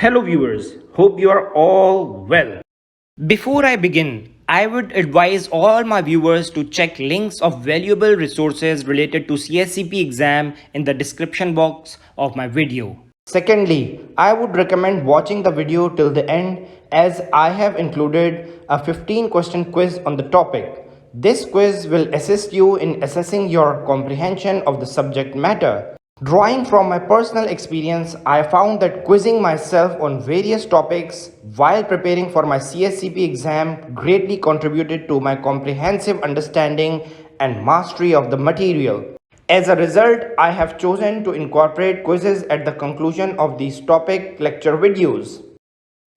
Hello viewers, hope you are all well. Before I begin, I would advise all my viewers to check links of valuable resources related to CSCP exam in the description box of my video. Secondly, I would recommend watching the video till the end as I have included a 15 question quiz on the topic. This quiz will assist you in assessing your comprehension of the subject matter. Drawing from my personal experience, I found that quizzing myself on various topics while preparing for my CSCP exam greatly contributed to my comprehensive understanding and mastery of the material. As a result, I have chosen to incorporate quizzes at the conclusion of these topic lecture videos.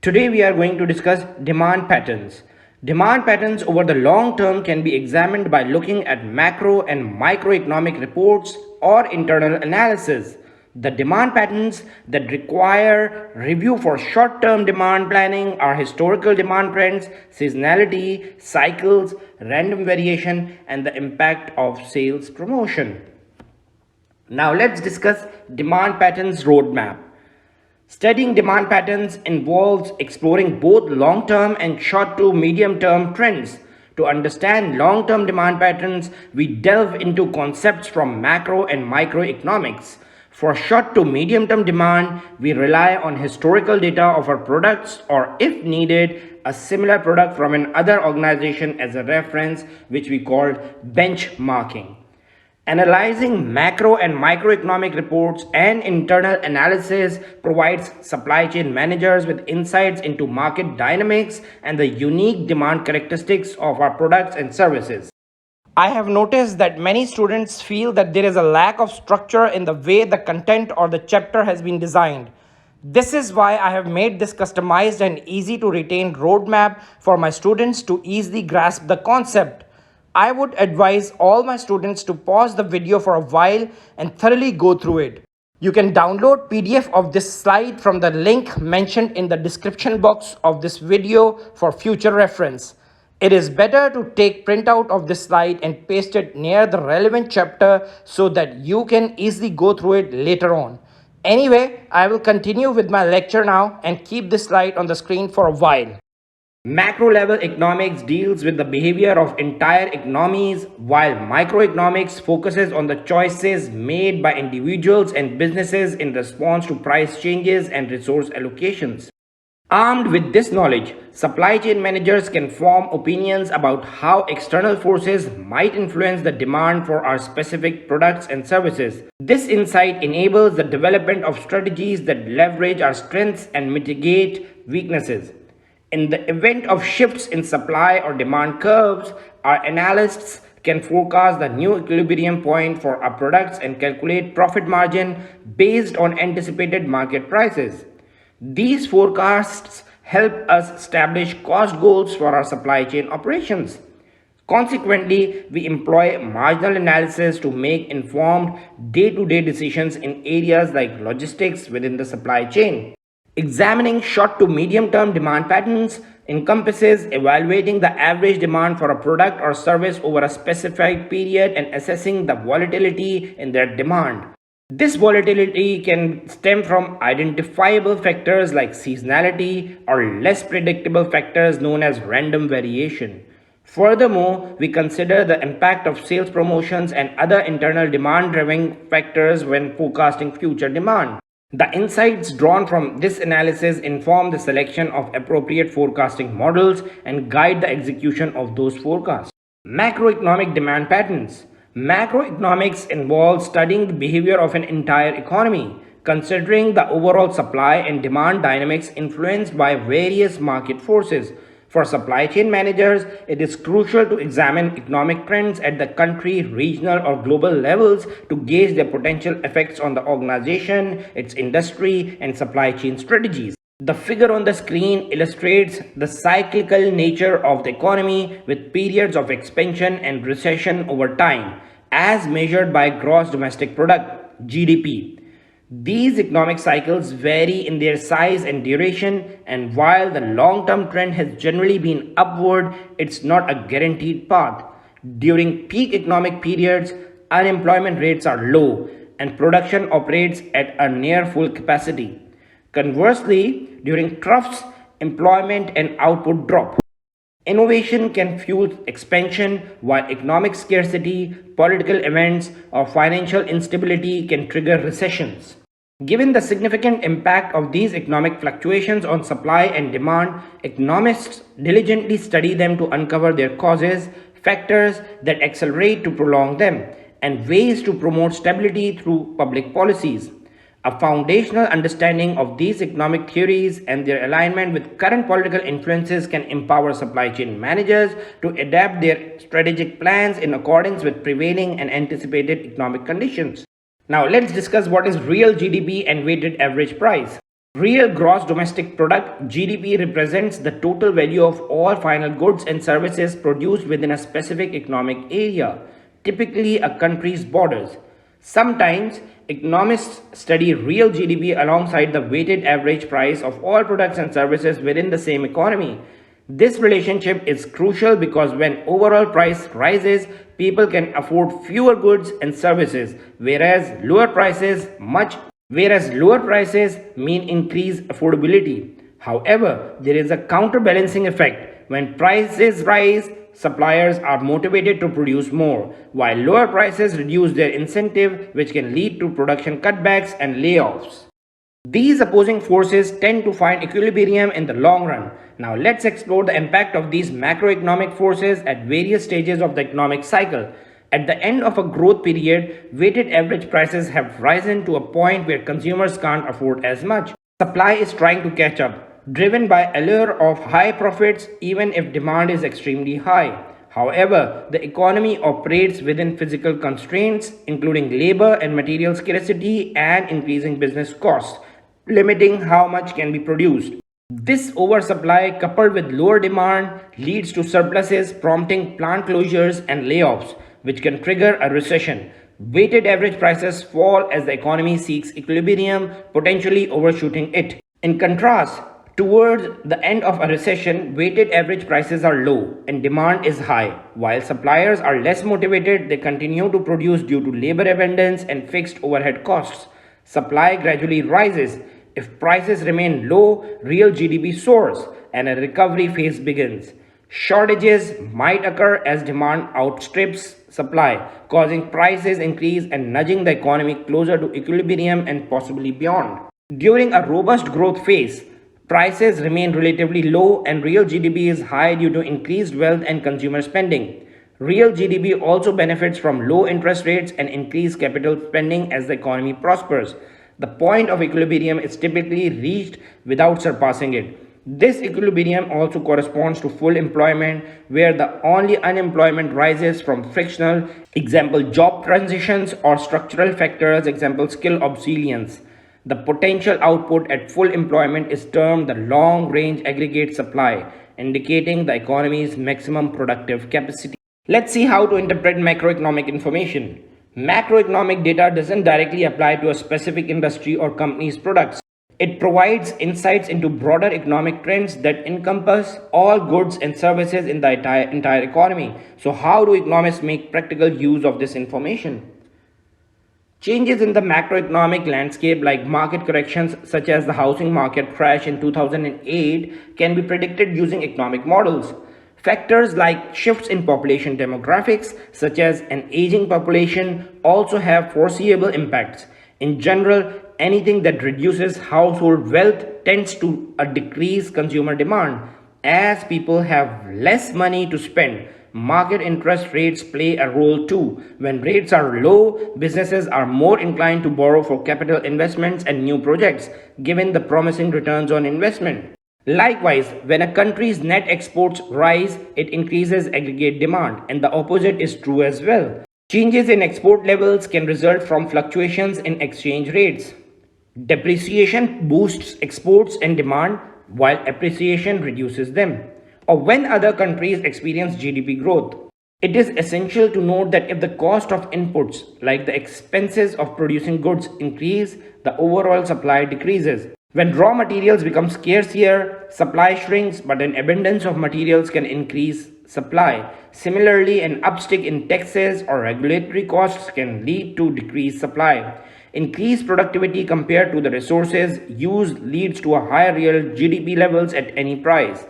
Today we are going to discuss demand patterns. Demand patterns over the long term can be examined by looking at macro and microeconomic reports or internal analysis. The demand patterns that require review for short-term demand planning are historical demand trends, seasonality, cycles, random variation, and the impact of sales promotion. Now let's discuss demand patterns roadmap. Studying demand patterns involves exploring both long-term and short to medium-term trends. To understand long-term demand patterns, we delve into concepts from macro and microeconomics. For short to medium-term demand, we rely on historical data of our products or, if needed, a similar product from another organization as a reference, which we call benchmarking. Analyzing macro and microeconomic reports and internal analysis provides supply chain managers with insights into market dynamics and the unique demand characteristics of our products and services. I have noticed that many students feel that there is a lack of structure in the way the content or the chapter has been designed. This is why I have made this customized and easy to retain roadmap for my students to easily grasp the concept. I would advise all my students to pause the video for a while and thoroughly go through it. You can download PDF of this slide from the link mentioned in the description box of this video for future reference. It is better to take printout of this slide and paste it near the relevant chapter so that you can easily go through it later on. Anyway, I will continue with my lecture now and keep this slide on the screen for a while. Macro level economics deals with the behavior of entire economies, while microeconomics focuses on the choices made by individuals and businesses in response to price changes and resource allocations. Armed with this knowledge, supply chain managers can form opinions about how external forces might influence the demand for our specific products and services. This insight enables the development of strategies that leverage our strengths and mitigate weaknesses. In the event of shifts in supply or demand curves, our analysts can forecast the new equilibrium point for our products and calculate profit margin based on anticipated market prices. These forecasts help us establish cost goals for our supply chain operations. Consequently, we employ marginal analysis to make informed day-to-day decisions in areas like logistics within the supply chain. Examining short to medium term demand patterns encompasses evaluating the average demand for a product or service over a specified period and assessing the volatility in their demand. This volatility can stem from identifiable factors like seasonality or less predictable factors known as random variation. Furthermore, we consider the impact of sales promotions and other internal demand-driven factors when forecasting future demand. The insights drawn from this analysis inform the selection of appropriate forecasting models and guide the execution of those forecasts. Macroeconomic demand patterns. Macroeconomics involves studying the behavior of an entire economy, considering the overall supply and demand dynamics influenced by various market forces. For supply chain managers, it is crucial to examine economic trends at the country, regional, or global levels to gauge their potential effects on the organization, its industry, and supply chain strategies. The figure on the screen illustrates the cyclical nature of the economy with periods of expansion and recession over time, as measured by gross domestic product (GDP). These economic cycles vary in their size and duration, and while the long-term trend has generally been upward, it's not a guaranteed path. During peak economic periods, unemployment rates are low and production operates at a near full capacity. Conversely, during troughs, employment and output drop. Innovation can fuel expansion, while economic scarcity, political events, or financial instability can trigger recessions. Given the significant impact of these economic fluctuations on supply and demand, economists diligently study them to uncover their causes, factors that accelerate to prolong them, and ways to promote stability through public policies. A foundational understanding of these economic theories and their alignment with current political influences can empower supply chain managers to adapt their strategic plans in accordance with prevailing and anticipated economic conditions. Now, let's discuss what is real GDP and weighted average price. Real gross domestic product (GDP) represents the total value of all final goods and services produced within a specific economic area, typically a country's borders. Sometimes, economists study real GDP alongside the weighted average price of all products and services within the same economy. This relationship is crucial because when overall price rises, people can afford fewer goods and services, whereas lower prices mean increased affordability. However, there is a counterbalancing effect. When prices rise, suppliers are motivated to produce more, while lower prices reduce their incentive, which can lead to production cutbacks and layoffs. These opposing forces tend to find equilibrium in the long run. Now let's explore the impact of these macroeconomic forces at various stages of the economic cycle. At the end of a growth period, weighted average prices have risen to a point where consumers can't afford as much. Supply is trying to catch up, driven by allure of high profits even if demand is extremely high. However, the economy operates within physical constraints, including labor and material scarcity and increasing business costs, limiting how much can be produced. This oversupply, coupled with lower demand, leads to surpluses, prompting plant closures and layoffs, which can trigger a recession. Weighted average prices fall as the economy seeks equilibrium, potentially overshooting it. In contrast, towards the end of a recession, weighted average prices are low and demand is high. While suppliers are less motivated, they continue to produce due to labor abundance and fixed overhead costs. Supply gradually rises. If prices remain low, real GDP soars and a recovery phase begins. Shortages might occur as demand outstrips supply, causing prices increase and nudging the economy closer to equilibrium and possibly beyond. During a robust growth phase, prices remain relatively low and real GDP is high due to increased wealth and consumer spending. Real GDP also benefits from low interest rates and increased capital spending as the economy prospers. The point of equilibrium is typically reached without surpassing it. This equilibrium also corresponds to full employment, where the only unemployment rises from frictional, example job transitions, or structural factors, example skill obsolescence. The potential output at full employment is termed the long-range aggregate supply, indicating the economy's maximum productive capacity. Let's see how to interpret macroeconomic information. Macroeconomic data doesn't directly apply to a specific industry or company's products. It provides insights into broader economic trends that encompass all goods and services in the entire economy. So how do economists make practical use of this information? Changes in the macroeconomic landscape, like market corrections such as the housing market crash in 2008, can be predicted using economic models. Factors like shifts in population demographics, such as an aging population, also have foreseeable impacts. In general, anything that reduces household wealth tends to decrease consumer demand. As people have less money to spend, market interest rates play a role too. When rates are low, businesses are more inclined to borrow for capital investments and new projects, given the promising returns on investment. Likewise, when a country's net exports rise, it increases aggregate demand, and the opposite is true as well. Changes in export levels can result from fluctuations in exchange rates. Depreciation boosts exports and demand, while appreciation reduces them. Or when other countries experience GDP growth. It is essential to note that if the cost of inputs, like the expenses of producing goods, increase, the overall supply decreases. When raw materials become scarcer, supply shrinks, but an abundance of materials can increase supply. Similarly, an uptick in taxes or regulatory costs can lead to decreased supply. Increased productivity compared to the resources used leads to a higher real GDP levels at any price.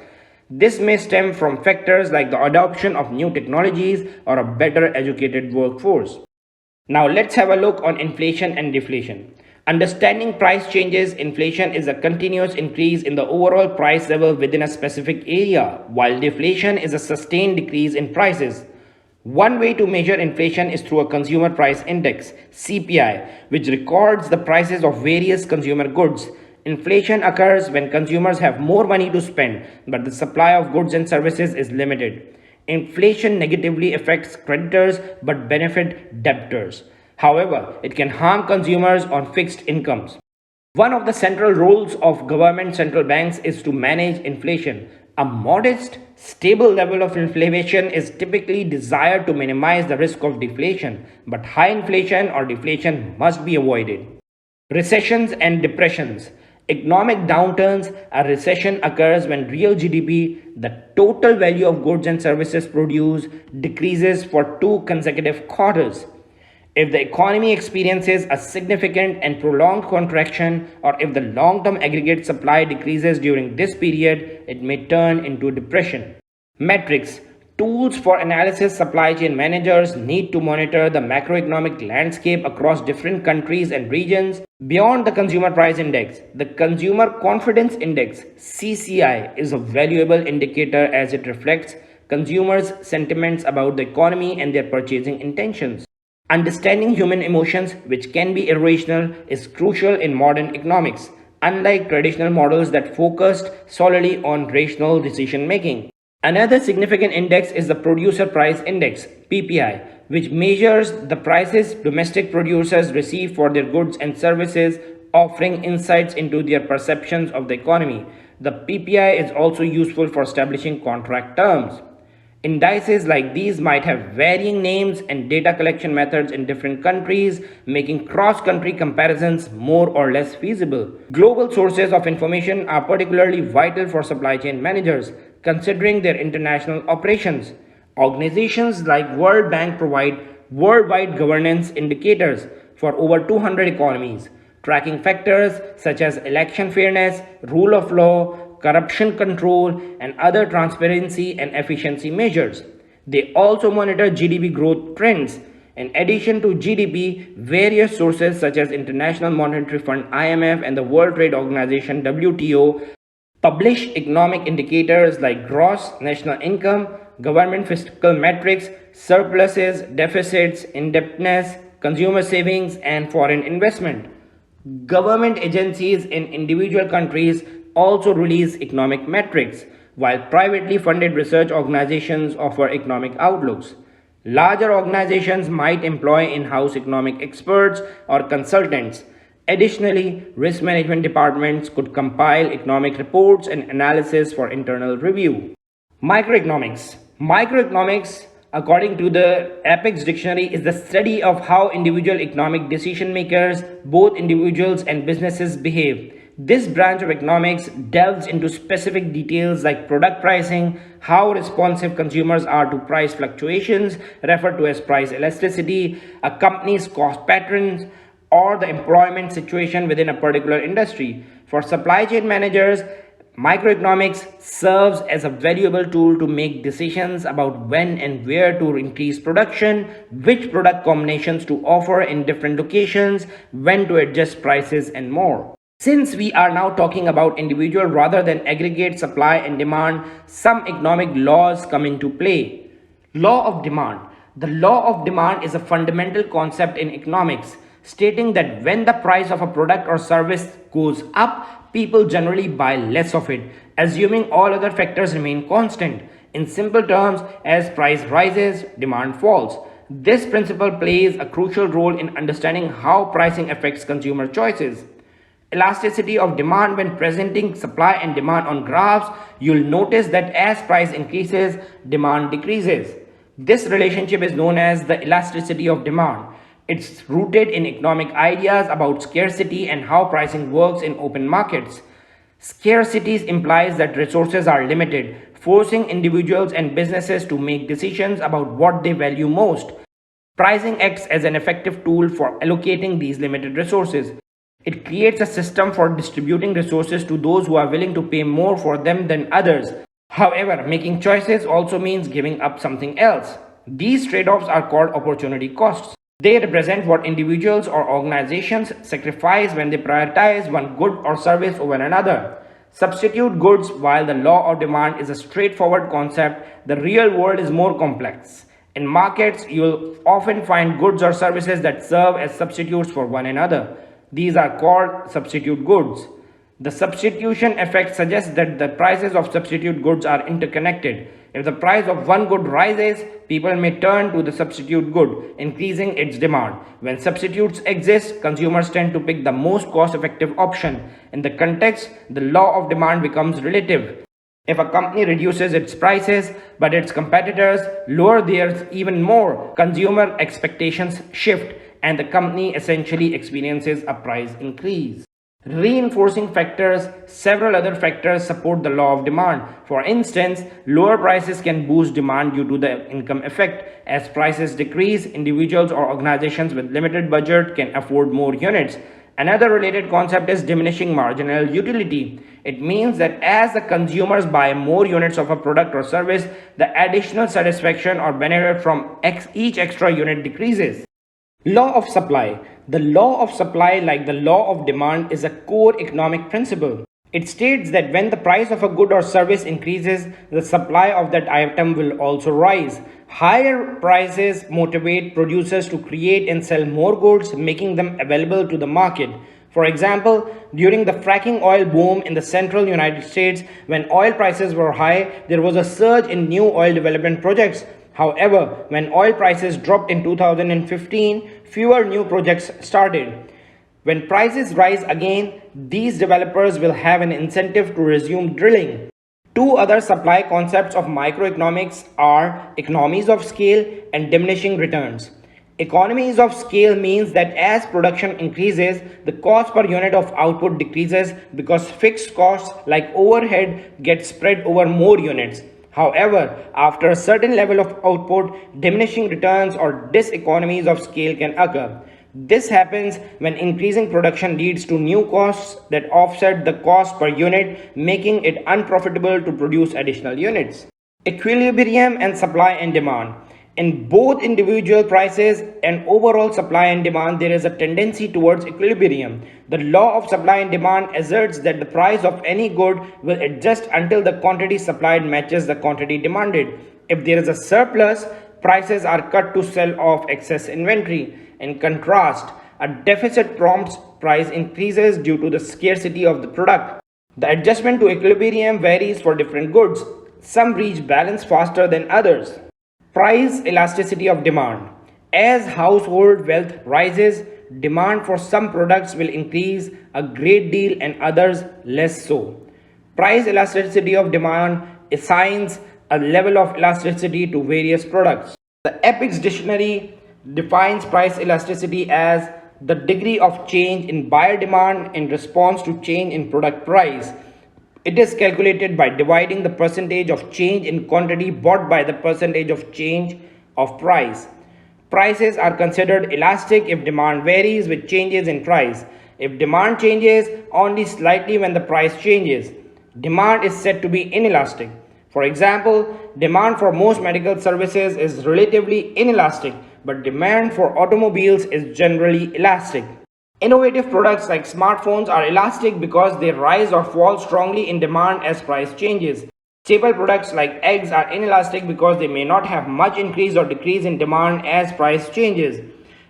This may stem from factors like the adoption of new technologies or a better educated workforce. Now let's have a look on inflation and deflation. Understanding price changes, inflation is a continuous increase in the overall price level within a specific area, while deflation is a sustained decrease in prices. One way to measure inflation is through a consumer price index, CPI, which records the prices of various consumer goods. Inflation occurs when consumers have more money to spend, but the supply of goods and services is limited. Inflation negatively affects creditors but benefit debtors. However, it can harm consumers on fixed incomes. One of the central roles of government central banks is to manage inflation. A modest, stable level of inflation is typically desired to minimize the risk of deflation, but high inflation or deflation must be avoided. Recessions and depressions. Economic downturns, a recession occurs when real GDP, the total value of goods and services produced, decreases for 2 consecutive quarters. If the economy experiences a significant and prolonged contraction, or if the long-term aggregate supply decreases during this period, it may turn into depression. Metrics. Tools for analysis. Supply chain managers need to monitor the macroeconomic landscape across different countries and regions. Beyond the consumer price index, the consumer confidence index (CCI) is a valuable indicator as it reflects consumers' sentiments about the economy and their purchasing intentions. Understanding human emotions, which can be irrational, is crucial in modern economics, unlike traditional models that focused solely on rational decision making. Another significant index is the Producer Price Index (PPI), which measures the prices domestic producers receive for their goods and services, offering insights into their perceptions of the economy. The PPI is also useful for establishing contract terms. Indices like these might have varying names and data collection methods in different countries, making cross-country comparisons more or less feasible. Global sources of information are particularly vital for supply chain managers, considering their international operations. Organizations like World Bank provide worldwide governance indicators for over 200 economies, tracking factors such as election fairness, rule of law, corruption control, and other transparency and efficiency measures. They also monitor GDP growth trends. In addition to GDP, various sources such as International Monetary Fund (IMF) and the World Trade Organization (WTO) publish economic indicators like gross national income, government fiscal metrics, surpluses, deficits, indebtedness, consumer savings, and foreign investment. Government agencies in individual countries also release economic metrics, while privately funded research organizations offer economic outlooks. Larger organizations might employ in-house economic experts or consultants. Additionally, risk management departments could compile economic reports and analysis for internal review. Microeconomics. Microeconomics, according to the Apex Dictionary, is the study of how individual economic decision makers, both individuals and businesses, behave. This branch of economics delves into specific details like product pricing, how responsive consumers are to price fluctuations, referred to as price elasticity, a company's cost patterns, or the employment situation within a particular industry. For supply chain managers, microeconomics serves as a valuable tool to make decisions about when and where to increase production, which product combinations to offer in different locations, when to adjust prices, and more. Since we are now talking about individual rather than aggregate supply and demand, some economic laws come into play. Law of demand. The law of demand is a fundamental concept in economics, stating that when the price of a product or service goes up, people generally buy less of it, assuming all other factors remain constant. In simple terms, as price rises, demand falls. This principle plays a crucial role in understanding how pricing affects consumer choices. Elasticity of demand. When presenting supply and demand on graphs, you'll notice that as price increases, demand decreases. This relationship is known as the elasticity of demand. It's rooted in economic ideas about scarcity and how pricing works in open markets. Scarcity implies that resources are limited, forcing individuals and businesses to make decisions about what they value most. Pricing acts as an effective tool for allocating these limited resources. It creates a system for distributing resources to those who are willing to pay more for them than others. However, making choices also means giving up something else. These trade-offs are called opportunity costs. They represent what individuals or organizations sacrifice when they prioritize one good or service over another. Substitute goods. While the law of demand is a straightforward concept, the real world is more complex. In markets, you'll often find goods or services that serve as substitutes for one another. These are called substitute goods. The substitution effect suggests that the prices of substitute goods are interconnected. If the price of one good rises, people may turn to the substitute good, increasing its demand. When substitutes exist, consumers tend to pick the most cost-effective option. In the context, the law of demand becomes relative. If a company reduces its prices, but its competitors lower theirs even more, consumer expectations shift, and the company essentially experiences a price increase. Reinforcing factors. Several other factors support the law of demand. For instance, lower prices can boost demand due to the income effect. As prices decrease, individuals or organizations with limited budget can afford more units. Another related concept is diminishing marginal utility. It means that as the consumers buy more units of a product or service, the additional satisfaction or benefit from each extra unit decreases. Law of supply. The law of supply, like the law of demand, is a core economic principle. It states that when the price of a good or service increases, the supply of that item will also rise. Higher prices motivate producers to create and sell more goods, making them available to the market. For example, during the fracking oil boom in the central United States, when oil prices were high, there was a surge in new oil development projects. However, when oil prices dropped in 2015, fewer new projects started. When prices rise again, these developers will have an incentive to resume drilling. Two other supply concepts of microeconomics are economies of scale and diminishing returns. Economies of scale means that as production increases, the cost per unit of output decreases because fixed costs like overhead get spread over more units. However, after a certain level of output, diminishing returns or diseconomies of scale can occur. This happens when increasing production leads to new costs that offset the cost per unit, making it unprofitable to produce additional units. Equilibrium and supply and demand. In both individual prices and overall supply and demand, there is a tendency towards equilibrium. The law of supply and demand asserts that the price of any good will adjust until the quantity supplied matches the quantity demanded. If there is a surplus, prices are cut to sell off excess inventory. In contrast, a deficit prompts price increases due to the scarcity of the product. The adjustment to equilibrium varies for different goods. Some reach balance faster than others. Price elasticity of demand. As household wealth rises, demand for some products will increase a great deal and others less so. Price elasticity of demand assigns a level of elasticity to various products. The Epic's dictionary defines price elasticity as the degree of change in buyer demand in response to change in product price. It is calculated by dividing the percentage of change in quantity bought by the percentage of change of price. Prices are considered elastic if demand varies with changes in price. If demand changes only slightly when the price changes, demand is said to be inelastic. For example, demand for most medical services is relatively inelastic, but demand for automobiles is generally elastic. Innovative products like smartphones are elastic because they rise or fall strongly in demand as price changes. Staple products like eggs are inelastic because they may not have much increase or decrease in demand as price changes.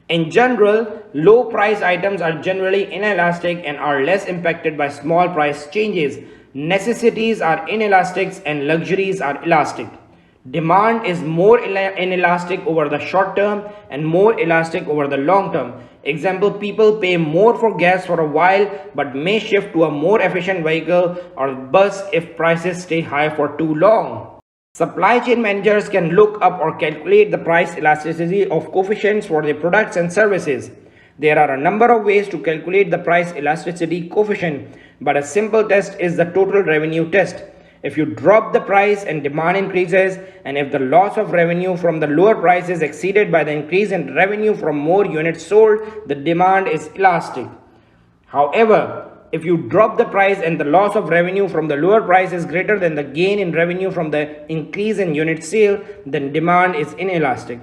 In general, low price items are generally inelastic and are less impacted by small price changes. Necessities are inelastic and luxuries are elastic. Demand is more inelastic over the short term and more elastic over the long term. Example, people pay more for gas for a while but may shift to a more efficient vehicle or bus if prices stay high for too long. Supply chain managers can look up or calculate the price elasticity of coefficients for their products and services. There are a number of ways to calculate the price elasticity coefficient, but a simple test is the total revenue test. If you drop the price and demand increases, and if the loss of revenue from the lower price is exceeded by the increase in revenue from more units sold, the demand is elastic. However, if you drop the price and the loss of revenue from the lower price is greater than the gain in revenue from the increase in unit sale, then demand is inelastic.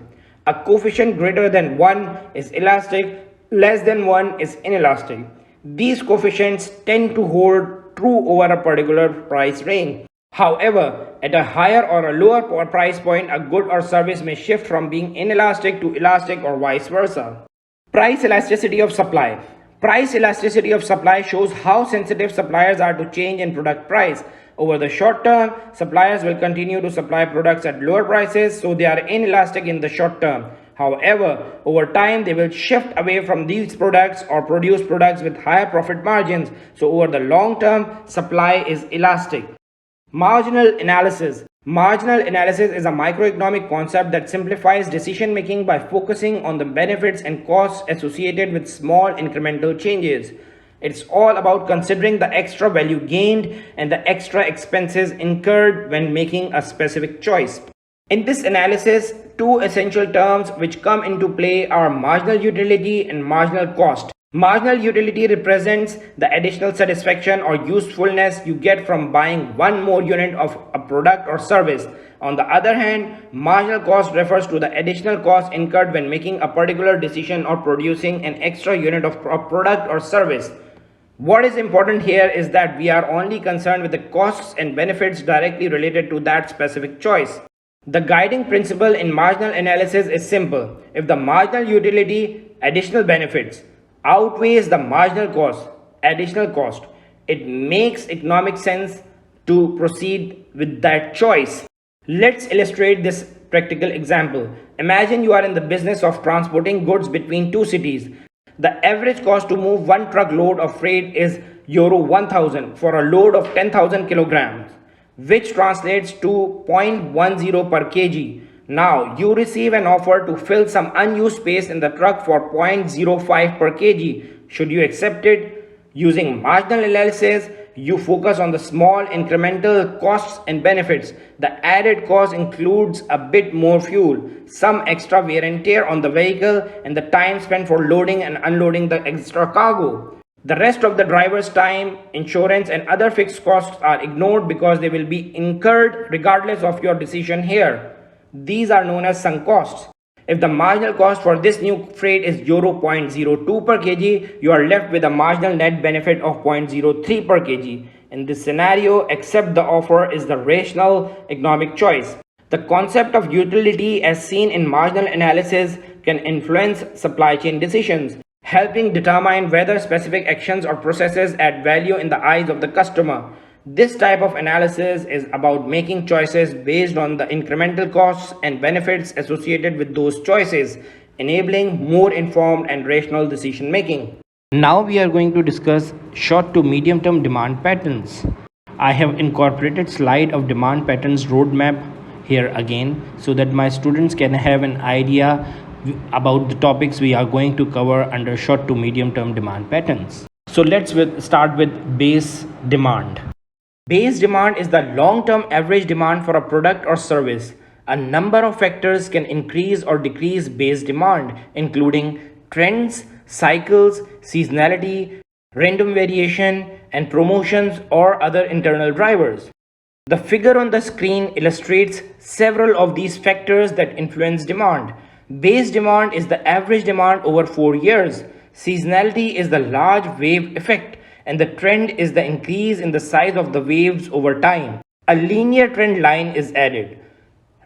A coefficient greater than 1 is elastic, less than 1 is inelastic. These coefficients tend to hold true over a particular price range. However, at a higher or a lower price point, a good or service may shift from being inelastic to elastic or vice versa. Price elasticity of supply. Price elasticity of supply shows how sensitive suppliers are to change in product price. Over the short term, suppliers will continue to supply products at lower prices, so they are inelastic in the short term. However, over time, they will shift away from these products or produce products with higher profit margins. So over the long term, supply is elastic. Marginal analysis. Marginal analysis is a microeconomic concept that simplifies decision making by focusing on the benefits and costs associated with small incremental changes. It's all about considering the extra value gained and the extra expenses incurred when making a specific choice. In this analysis, two essential terms which come into play are marginal utility and marginal cost. Marginal utility represents the additional satisfaction or usefulness you get from buying one more unit of a product or service. On the other hand, marginal cost refers to the additional cost incurred when making a particular decision or producing an extra unit of a product or service. What is important here is that we are only concerned with the costs and benefits directly related to that specific choice. The guiding principle in marginal analysis is simple. If the marginal utility, additional benefits, outweighs the marginal cost, additional cost, it makes economic sense to proceed with that choice. Let's illustrate this practical example. Imagine you are in the business of transporting goods between two cities. The average cost to move one truckload of freight is Euro 1000 for a load of 10,000 kilograms, which translates to 0.10 per kg. Now, you receive an offer to fill some unused space in the truck for 0.05 per kg. Should you accept it? Using marginal analysis, you focus on the small incremental costs and benefits. The added cost includes a bit more fuel, some extra wear and tear on the vehicle, and the time spent for loading and unloading the extra cargo. The rest of the driver's time, insurance, and other fixed costs are ignored because they will be incurred regardless of your decision here. These are known as sunk costs. If the marginal cost for this new freight is Euro 0.02 per kg, you are left with a marginal net benefit of 0.03 per kg. In this scenario, accept the offer is the rational economic choice. The concept of utility as seen in marginal analysis can influence supply chain decisions, helping determine whether specific actions or processes add value in the eyes of the customer. This type of analysis is about making choices based on the incremental costs and benefits associated with those choices, enabling more informed and rational decision making. Now we are going to discuss short to medium term demand patterns. I have incorporated slide of demand patterns roadmap here again so that my students can have an idea about the topics we are going to cover under short to medium term demand patterns. So let's start with base demand. Base demand is the long-term average demand for a product or service. A number of factors can increase or decrease base demand, including trends, cycles, seasonality, random variation, and promotions or other internal drivers. The figure on the screen illustrates several of these factors that influence demand. Base demand is the average demand over 4 years. Seasonality is the large wave effect, and the trend is the increase in the size of the waves over time. A linear trend line is added.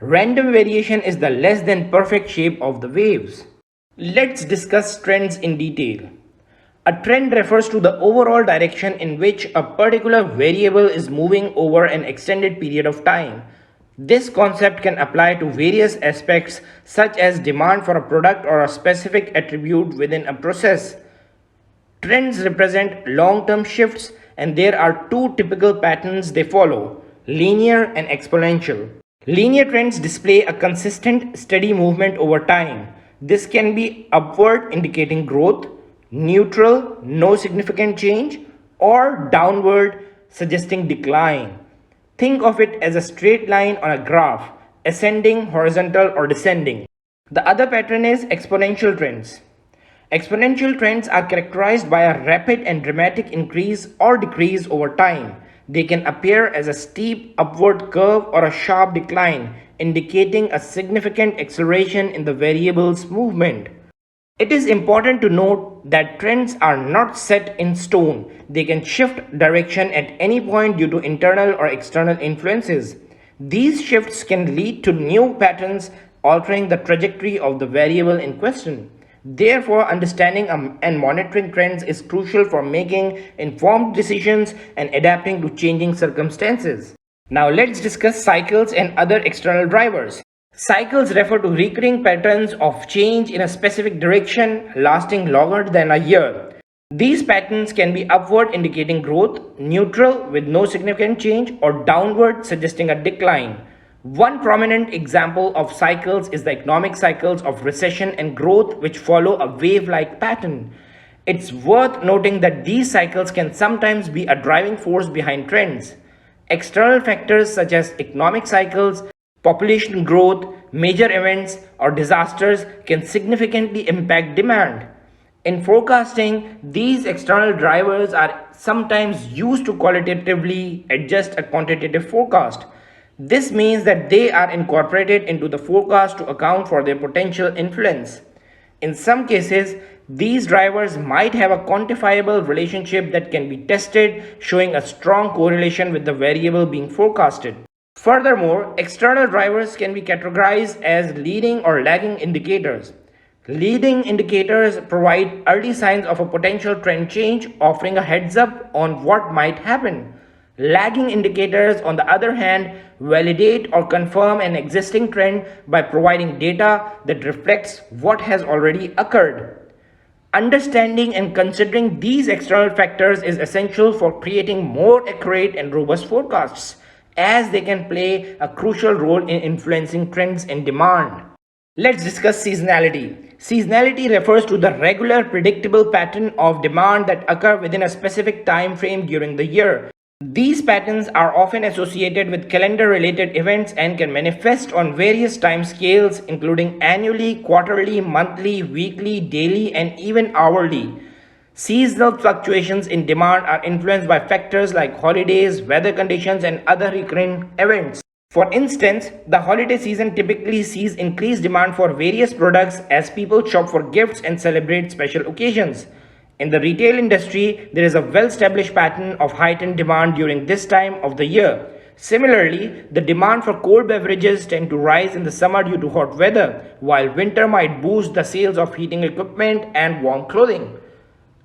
Random variation is the less than perfect shape of the waves. Let's discuss trends in detail. A trend refers to the overall direction in which a particular variable is moving over an extended period of time. This concept can apply to various aspects such as demand for a product or a specific attribute within a process. Trends represent long-term shifts, and there are two typical patterns they follow: linear and exponential. Linear trends display a consistent, steady movement over time. This can be upward, indicating growth, neutral, no significant change, or downward, suggesting decline. Think of it as a straight line on a graph, ascending, horizontal, or descending. The other pattern is exponential trends. Exponential trends are characterized by a rapid and dramatic increase or decrease over time. They can appear as a steep upward curve or a sharp decline, indicating a significant acceleration in the variable's movement. It is important to note that trends are not set in stone. They can shift direction at any point due to internal or external influences. These shifts can lead to new patterns, altering the trajectory of the variable in question. Therefore, understanding and monitoring trends is crucial for making informed decisions and adapting to changing circumstances. Now, let's discuss cycles and other external drivers. Cycles refer to recurring patterns of change in a specific direction lasting longer than a year. These patterns can be upward indicating growth, neutral with no significant change, or downward suggesting a decline. One prominent example of cycles is the economic cycles of recession and growth, which follow a wave-like pattern. It's worth noting that these cycles can sometimes be a driving force behind trends. External factors such as economic cycles, population growth, major events, or disasters can significantly impact demand. In forecasting, these external drivers are sometimes used to qualitatively adjust a quantitative forecast. This means that they are incorporated into the forecast to account for their potential influence. In some cases, these drivers might have a quantifiable relationship that can be tested, showing a strong correlation with the variable being forecasted. Furthermore, external drivers can be categorized as leading or lagging indicators. Leading indicators provide early signs of a potential trend change, offering a heads up on what might happen. Lagging indicators, on the other hand, validate or confirm an existing trend by providing data that reflects what has already occurred. Understanding and considering these external factors is essential for creating more accurate and robust forecasts, as they can play a crucial role in influencing trends in demand. Let's discuss seasonality. Seasonality refers to the regular, predictable pattern of demand that occur within a specific time frame during the year. These patterns are often associated with calendar-related events and can manifest on various time scales, including annually, quarterly, monthly, weekly, daily, and even hourly. Seasonal fluctuations in demand are influenced by factors like holidays, weather conditions, and other recurring events. For instance, the holiday season typically sees increased demand for various products as people shop for gifts and celebrate special occasions. In the retail industry, there is a well-established pattern of heightened demand during this time of the year. Similarly, the demand for cold beverages tend to rise in the summer due to hot weather, while winter might boost the sales of heating equipment and warm clothing.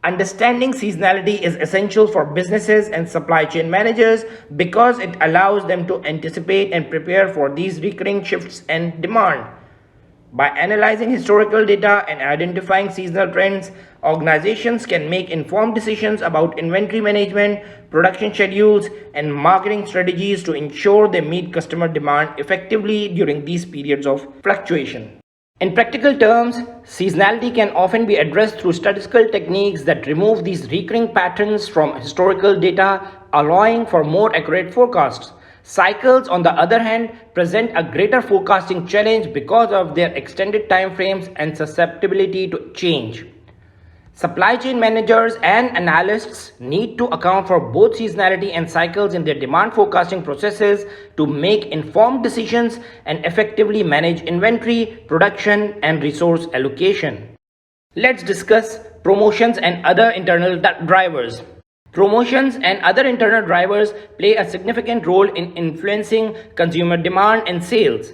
Understanding seasonality is essential for businesses and supply chain managers because it allows them to anticipate and prepare for these recurring shifts in demand. By analyzing historical data and identifying seasonal trends, organizations can make informed decisions about inventory management, production schedules, and marketing strategies to ensure they meet customer demand effectively during these periods of fluctuation. In practical terms, seasonality can often be addressed through statistical techniques that remove these recurring patterns from historical data, allowing for more accurate forecasts. Cycles, on the other hand, present a greater forecasting challenge because of their extended time frames and susceptibility to change. Supply chain managers and analysts need to account for both seasonality and cycles in their demand forecasting processes to make informed decisions and effectively manage inventory, production, and resource allocation. Let's discuss promotions and other internal drivers. Promotions and other internal drivers play a significant role in influencing consumer demand and sales.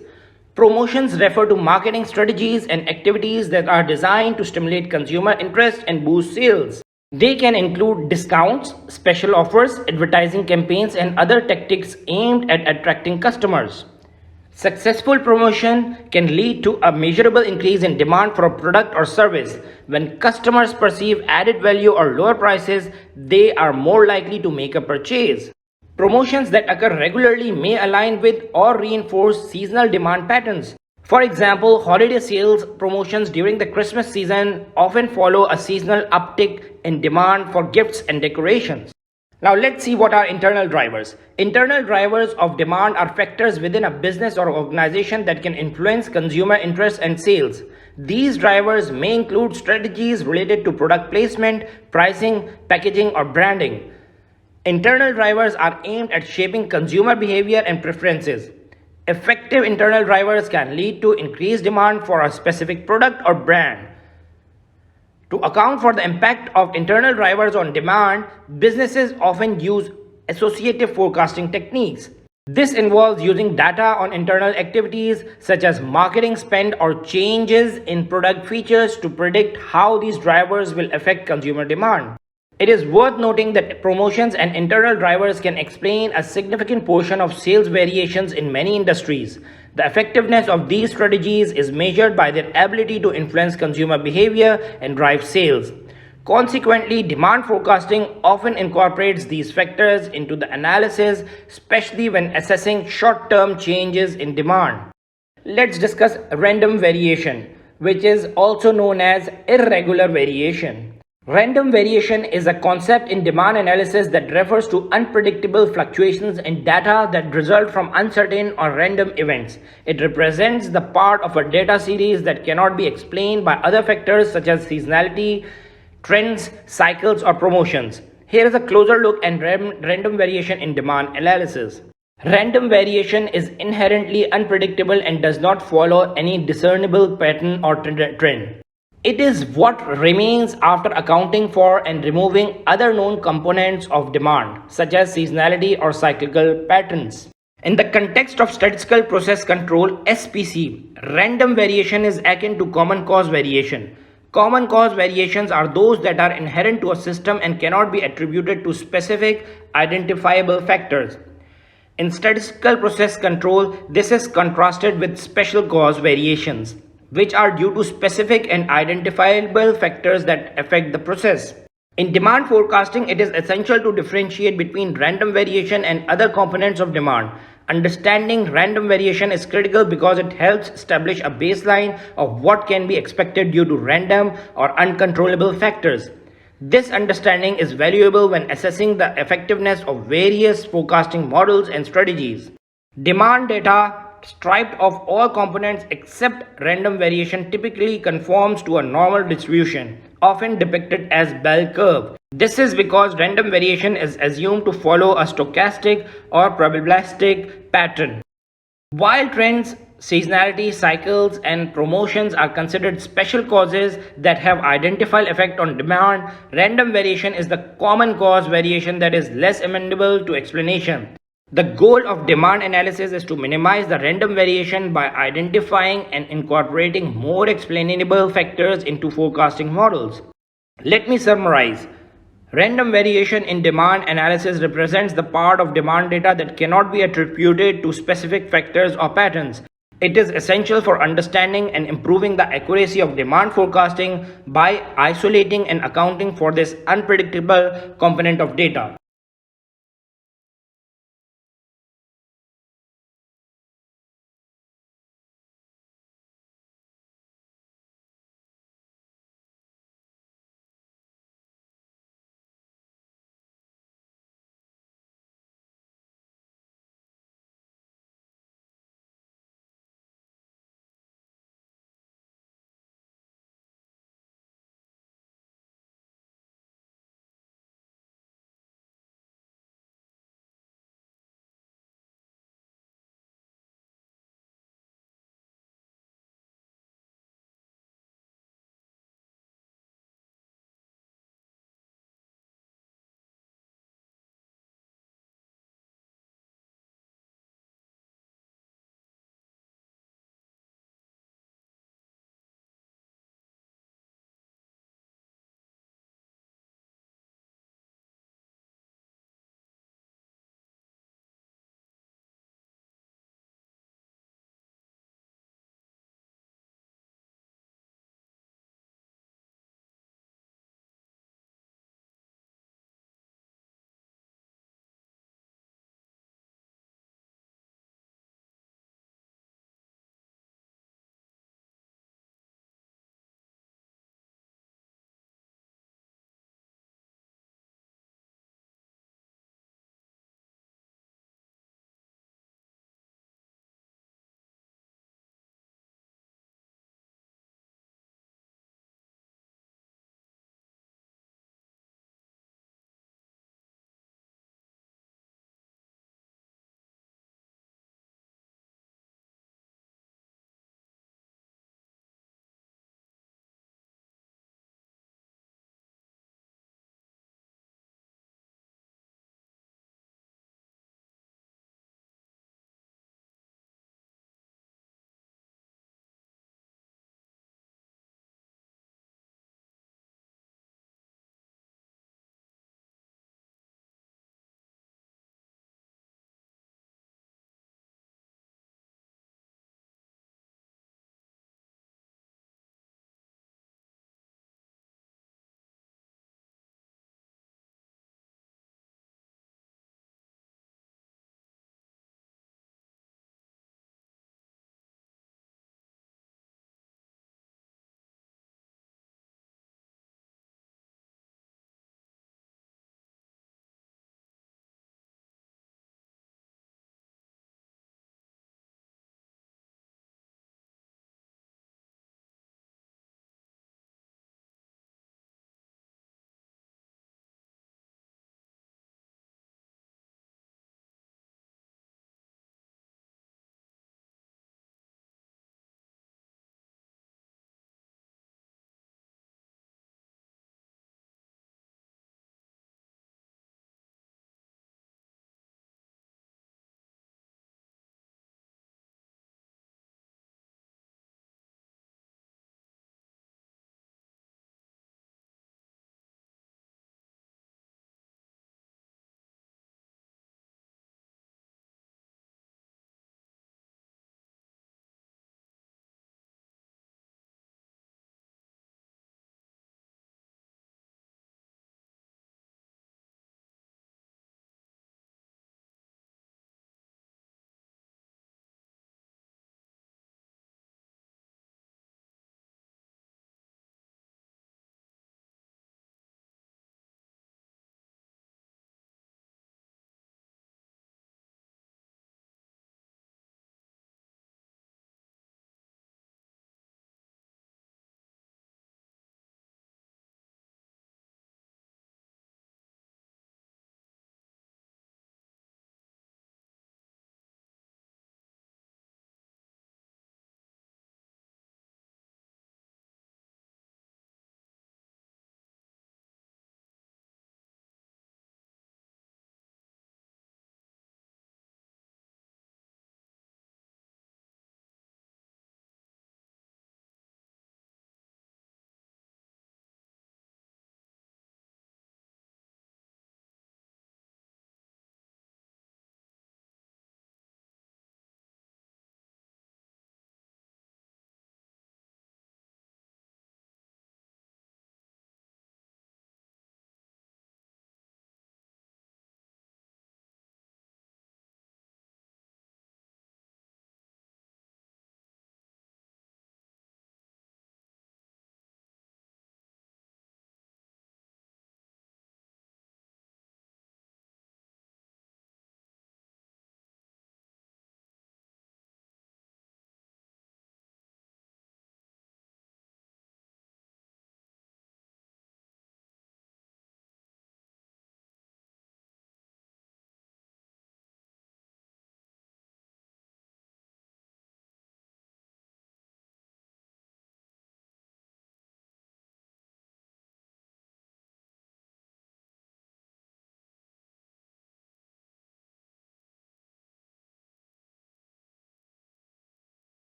Promotions refer to marketing strategies and activities that are designed to stimulate consumer interest and boost sales. They can include discounts, special offers, advertising campaigns, and other tactics aimed at attracting customers. Successful promotion can lead to a measurable increase in demand for a product or service. When customers perceive added value or lower prices, they are more likely to make a purchase. Promotions that occur regularly may align with or reinforce seasonal demand patterns. For example, holiday sales promotions during the Christmas season often follow a seasonal uptick in demand for gifts and decorations. Now let's see what are internal drivers. Internal drivers of demand are factors within a business or organization that can influence consumer interest and sales. These drivers may include strategies related to product placement, pricing, packaging, or branding. Internal drivers are aimed at shaping consumer behavior and preferences. Effective internal drivers can lead to increased demand for a specific product or brand. To account for the impact of internal drivers on demand, businesses often use associative forecasting techniques. This involves using data on internal activities such as marketing spend or changes in product features to predict how these drivers will affect consumer demand. It is worth noting that promotions and internal drivers can explain a significant portion of sales variations in many industries. The effectiveness of these strategies is measured by their ability to influence consumer behavior and drive sales. Consequently, demand forecasting often incorporates these factors into the analysis, especially when assessing short-term changes in demand. Let's discuss random variation, which is also known as irregular variation. Random variation is a concept in demand analysis that refers to unpredictable fluctuations in data that result from uncertain or random events. It represents the part of a data series that cannot be explained by other factors such as seasonality, trends, cycles, or promotions. Here is a closer look at random variation in demand analysis. Random variation is inherently unpredictable and does not follow any discernible pattern or trend. It is what remains after accounting for and removing other known components of demand, such as seasonality or cyclical patterns. In the context of statistical process control (SPC), random variation is akin to common cause variation. Common cause variations are those that are inherent to a system and cannot be attributed to specific identifiable factors. In statistical process control, this is contrasted with special cause variations, which are due to specific and identifiable factors that affect the process. In demand forecasting, it is essential to differentiate between random variation and other components of demand. Understanding random variation is critical because it helps establish a baseline of what can be expected due to random or uncontrollable factors. This understanding is valuable when assessing the effectiveness of various forecasting models and strategies. Demand data stripped of all components except random variation typically conforms to a normal distribution, often depicted as bell curve. This is because random variation is assumed to follow a stochastic or probabilistic pattern. While trends, seasonality, cycles, and promotions are considered special causes that have identifiable effect on demand, random variation is the common cause variation that is less amenable to explanation. The goal of demand analysis is to minimize the random variation by identifying and incorporating more explainable factors into forecasting models. Let me summarize. Random variation in demand analysis represents the part of demand data that cannot be attributed to specific factors or patterns. It is essential for understanding and improving the accuracy of demand forecasting by isolating and accounting for this unpredictable component of data.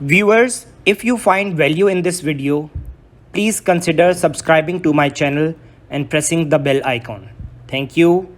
Viewers, if you find value in this video, please consider subscribing to my channel and pressing the bell icon. Thank you.